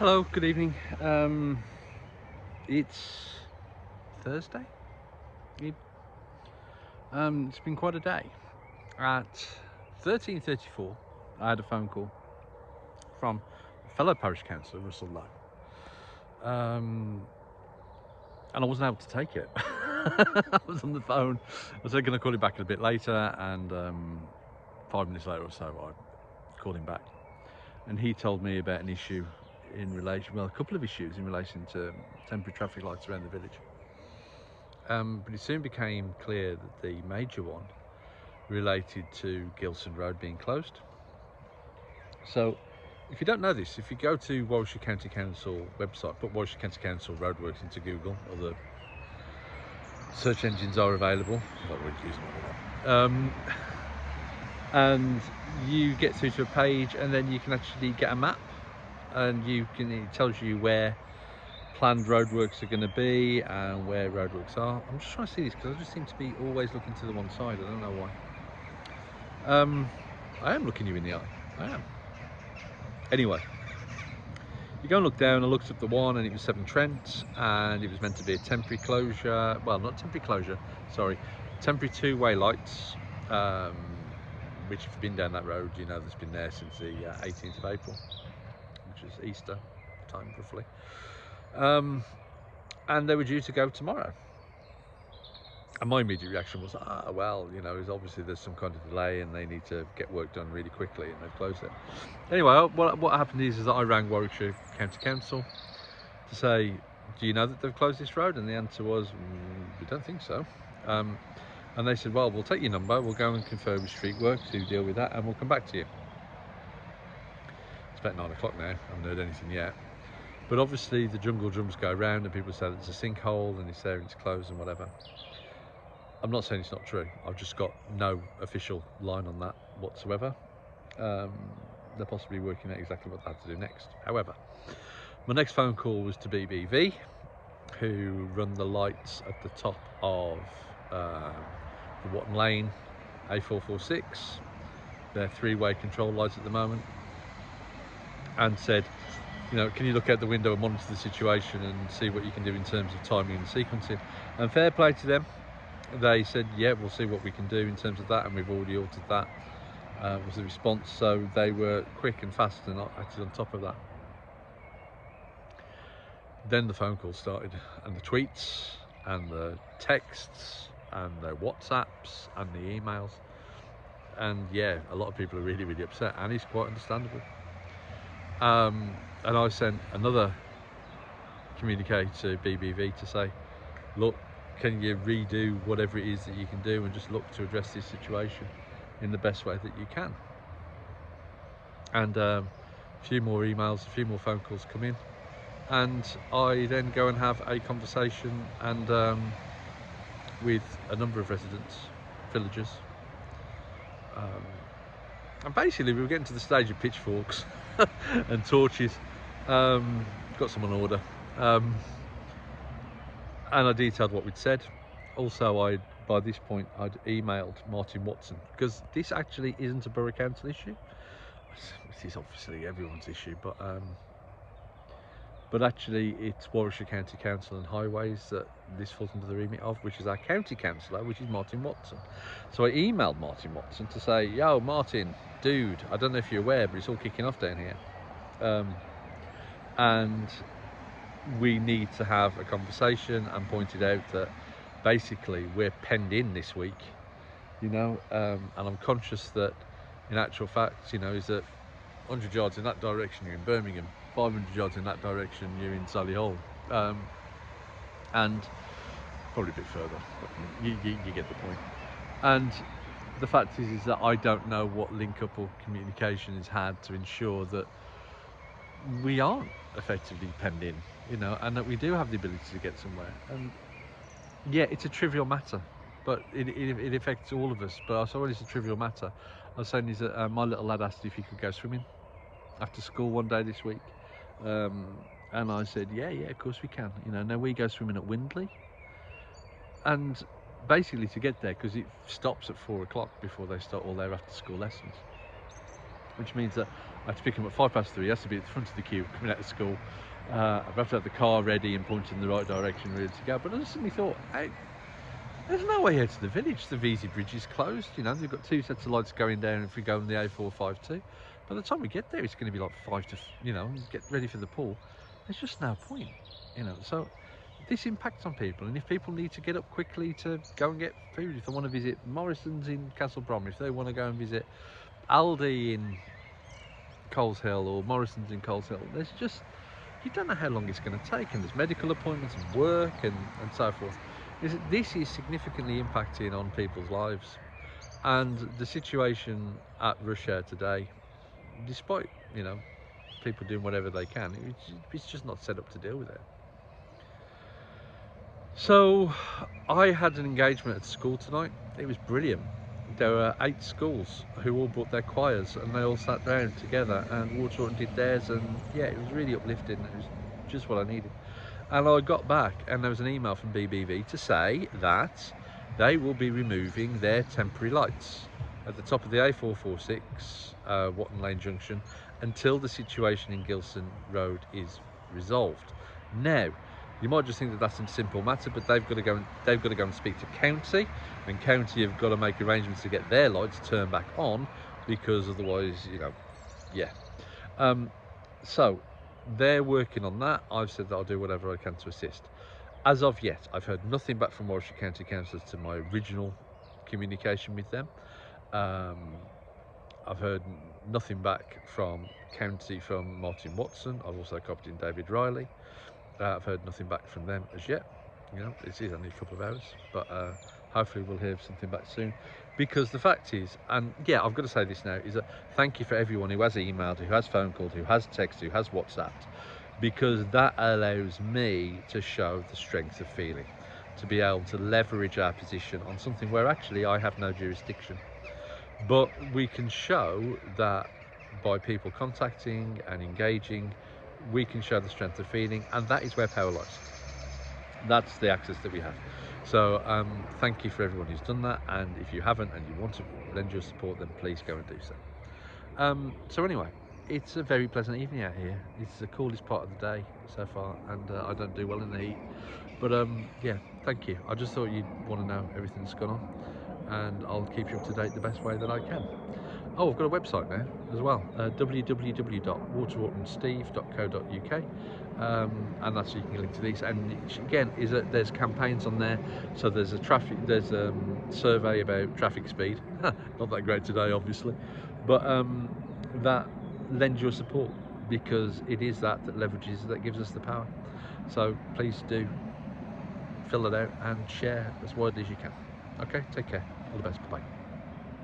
Hello, good evening. It's Thursday. Eve. It's been quite a day. At 13:34, I had a phone call from a fellow parish councillor, Russell Lowe, and I wasn't able to take it. I was on the phone. I was going to call him back a bit later, and 5 minutes later or so, I called him back, and he told me about an issue in relation, well, a couple of issues in relation to temporary traffic lights around the village. But it soon became clear that the major one related to Gilson Road being closed. So, if you don't know this, if you go to Warwickshire County Council website, put Warwickshire County Council roadworks into Google, or the search engines are available. I'm not really using them a lot. And you get through to a page, and then you can actually get a map, and it tells you where planned roadworks are going to be and where roadworks are. I'm just trying to see this because I just seem to be always looking to the one side. I don't know why. I am looking you in the eye. I am. Anyway, you go and look down. I looked up the one, and it was Severn Trent, and it was meant to be a temporary closure. Well, not temporary closure. Sorry, temporary two-way lights. Which, if you've been down that road, you know that's been there since the 18th of April, which is Easter time roughly. And they were due to go tomorrow. And my immediate reaction was, well, you know, obviously there's some kind of delay and they need to get work done really quickly, and they've closed it. Anyway, what happened is that I rang Warwickshire County Council to say, do you know that they've closed this road? And the answer was, we don't think so. And they said, well, we'll take your number, we'll go and confer with Street Works who deal with that, and we'll come back to you. It's about 9 o'clock now, I haven't heard anything yet. But obviously the jungle drums go around and people say that it's a sinkhole and it's there and it's closed and whatever. I'm not saying it's not true. I've just got no official line on that whatsoever. They're possibly working out exactly what they have to do next. However, my next phone call was to BBV, who run the lights at the top of the Watton Lane A446. They're three-way control lights at the moment, and said, you know, can you look out the window and monitor the situation and see what you can do in terms of timing and sequencing? And fair play to them. They said, yeah, we'll see what we can do in terms of that, and we've already altered that, was the response. So they were quick and fast and acted on top of that. Then the phone calls started, and the tweets, and the texts, and the WhatsApps, and the emails. And yeah, a lot of people are really, really upset, and it's quite understandable. And I sent another communique to BBV to say, look, can you redo whatever it is that you can do and just look to address this situation in the best way that you can? And a few more emails, a few more phone calls come in, and I then go and have a conversation and with a number of residents, villagers, and basically we were getting to the stage of pitchforks and torches. Got some on order, and I detailed what we'd said. Also, by this point I'd emailed Martin Watson, because this actually isn't a borough council issue. This is obviously everyone's issue, but actually it's Warwickshire County Council and Highways that this falls under the remit of, which is our county councillor, which is Martin Watson. So I emailed Martin Watson to say, yo Martin, dude, I don't know if you're aware, but it's all kicking off down here, and we need to have a conversation, and pointed out that basically we're penned in this week, you know, and I'm conscious that in actual fact, you know, is that 100 yards in that direction you're in Birmingham, 500 yards in that direction you're in Solihull, and probably a bit further, but you get the point. And the fact is that I don't know what link up or communication is had to ensure that we aren't effectively penned in, you know, and that we do have the ability to get somewhere. And yeah, it's a trivial matter, but it affects all of us. But I saw it's a trivial matter. I was saying is that my little lad asked if he could go swimming after school one day this week, and I said, yeah, of course we can. You know, now we go swimming at Windley, and basically to get there, because it stops at 4 o'clock before they start all their after school lessons, which means that had to pick him at 3:05. He has to be at the front of the queue coming out of school. I have to have the car ready and pointing in the right direction, ready to go. But I just suddenly thought, hey, there's no way out to the village. The VZ bridge is closed. You know, they've got 2 sets of lights going down if we go on the A452. By the time we get there, it's going to be like 5 to, you know, get ready for the pool. There's just no point, you know. So this impacts on people, and if people need to get up quickly to go and get food, if they want to visit Morrison's in Castle Bromwich, if they want to go and visit Aldi in Coles Hill or Morrison's in Coles Hill, there's just, you don't know how long it's going to take, and there's medical appointments and work and so forth. This is significantly impacting on people's lives, and the situation at rush hour today, despite, you know, people doing whatever they can, it's just not set up to deal with it. So I had an engagement at school tonight. It was brilliant. There were 8 schools who all brought their choirs, and they all sat down together, and Water Orton did theirs, and yeah, it was really uplifting. It was just what I needed. And I got back and there was an email from BBV to say that they will be removing their temporary lights at the top of the A446 Watton Lane Junction until the situation in Gilson Road is resolved. Now, you might just think that that's a simple matter, but they've got to go and speak to county, and county have got to make arrangements to get their lights turned back on, because otherwise, you know, yeah. So they're working on that. I've said that I'll do whatever I can to assist. As of yet, I've heard nothing back from Warwickshire County Council to my original communication with them. I've heard nothing back from county, from Martin Watson. I've also copied in David Riley. I've heard nothing back from them as yet. You know, it is only a couple of hours, but hopefully we'll hear something back soon. Because the fact is, and yeah, I've got to say this now, is that thank you for everyone who has emailed, who has phone called, who has texted, who has WhatsApped, because that allows me to show the strength of feeling, to be able to leverage our position on something where actually I have no jurisdiction. But we can show that by people contacting and engaging, we can show the strength of feeling, and that is where power lies. That's the access that we have. So thank you for everyone who's done that, and if you haven't and you want to lend your support, then please go and do so. So anyway, it's a very pleasant evening out here. It's the coolest part of the day so far, and I don't do well in the heat. But yeah, thank you. I just thought you'd want to know everything that's gone on, and I'll keep you up to date the best way that I can. Oh, I've got a website now as well, www.waterortonsteve.co.uk, and that's, you can link to these. And again, is that there's campaigns on there. So there's a survey about traffic speed. Not that great today, obviously, but that lends your support, because it is that leverages, that gives us the power. So please do fill it out and share as widely as you can. Okay, take care. All the best. Bye-bye.